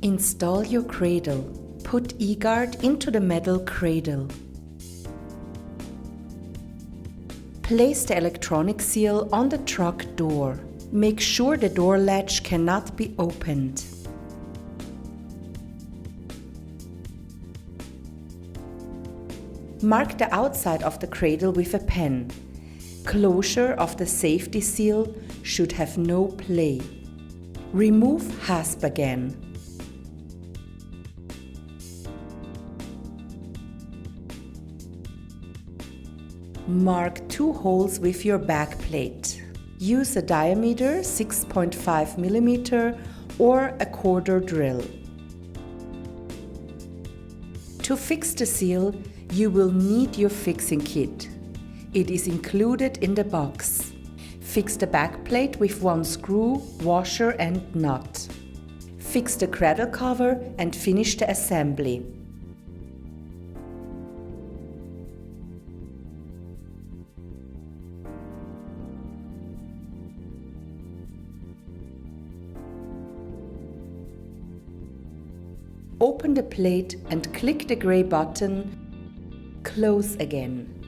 Install your cradle. Put eGuard into the metal cradle. Place the electronic seal on the truck door. Make sure the door latch cannot be opened. Mark the outside of the cradle with a pen. Closure of the safety seal should have no play. Remove hasp again. Mark 2 holes with your back plate. Use a diameter 6.5 mm or a quarter drill. To fix the seal, you will need your fixing kit. It is included in the box. Fix the back plate with one screw, washer and nut. Fix the cradle cover and finish the assembly. Open the plate and click the gray button, Close again.